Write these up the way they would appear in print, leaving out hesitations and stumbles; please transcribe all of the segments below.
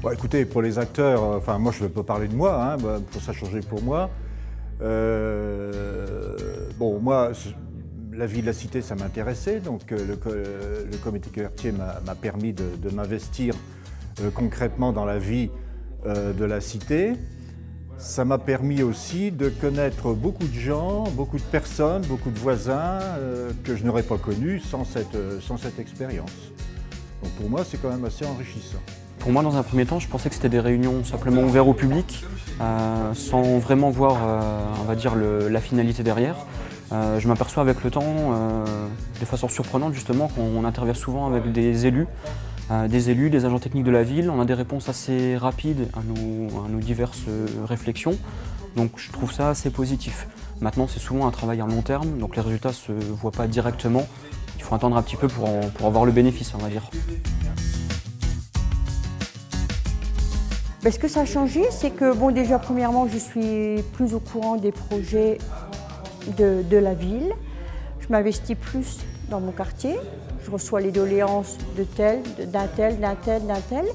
Bon, écoutez, pour les acteurs, enfin moi je ne peux pas parler de moi, hein, pour ça changer pour moi. Bon, moi, la vie de la cité, ça m'intéressait, donc le comité de quartier m'a permis de m'investir concrètement dans la vie de la cité. Ça m'a permis aussi de connaître beaucoup de gens, beaucoup de personnes, beaucoup de voisins que je n'aurais pas connus sans cette expérience. Donc pour moi, c'est quand même assez enrichissant. Pour moi, dans un premier temps, je pensais que c'était des réunions simplement ouvertes au public, sans vraiment voir, on va dire, la finalité derrière. Je m'aperçois avec le temps, de façon surprenante justement, qu'on intervient souvent avec des élus, des agents techniques de la ville. On a des réponses assez rapides à nos diverses réflexions, donc je trouve ça assez positif. Maintenant, c'est souvent un travail à long terme, donc les résultats ne se voient pas directement. Il faut attendre un petit peu pour avoir le bénéfice, on va dire. Ce que ça a changé, c'est que bon, déjà premièrement, je suis plus au courant des projets de la ville. Je m'investis plus dans mon quartier. Je reçois les doléances de tel, d'un tel, d'un tel, d'un tel.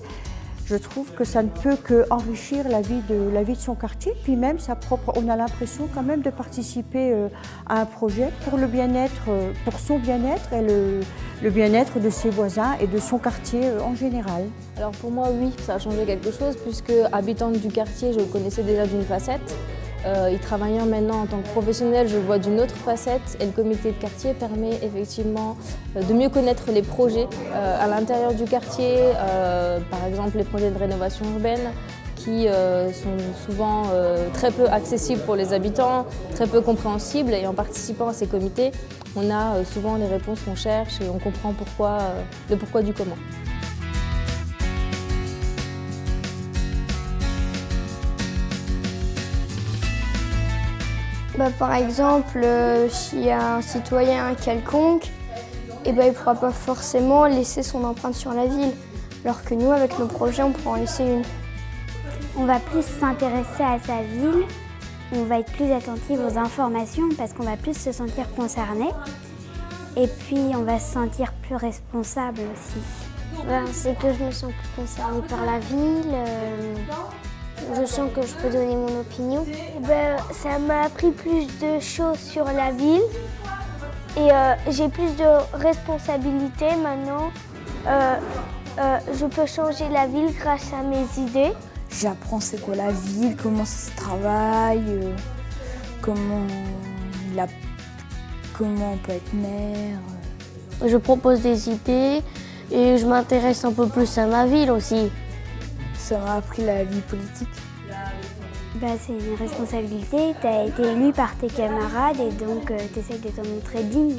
Je trouve que ça ne peut qu'enrichir la vie de son quartier, puis même on a l'impression quand même de participer à un projet pour le bien-être, pour son bien-être et le bien-être de ses voisins et de son quartier en général. Alors pour moi, oui, ça a changé quelque chose puisque habitante du quartier, je le connaissais déjà d'une facette. Y travaillant maintenant en tant que professionnel, je le vois d'une autre facette et le comité de quartier permet effectivement de mieux connaître les projets à l'intérieur du quartier, par exemple les projets de rénovation urbaine qui sont souvent très peu accessibles pour les habitants, très peu compréhensibles, et en participant à ces comités, on a souvent les réponses qu'on cherche et on comprend le pourquoi du comment. Par exemple, s'il y a un citoyen quelconque, il ne pourra pas forcément laisser son empreinte sur la ville, alors que nous, avec nos projets, on pourra en laisser une. On va plus s'intéresser à sa ville, on va être plus attentif aux informations parce qu'on va plus se sentir concerné. Et puis, on va se sentir plus responsable aussi. C'est que je me sens plus concernée par la ville. Je sens que je peux donner mon opinion. Ça m'a appris plus de choses sur la ville et j'ai plus de responsabilités maintenant. Je peux changer la ville grâce à mes idées. J'apprends c'est quoi la ville, comment ça se travaille, comment on peut être maire. Je propose des idées et je m'intéresse un peu plus à ma ville aussi. Ça m'a appris la vie politique. C'est une responsabilité, tu as été élu par tes camarades et donc tu essaies de t'en montrer digne.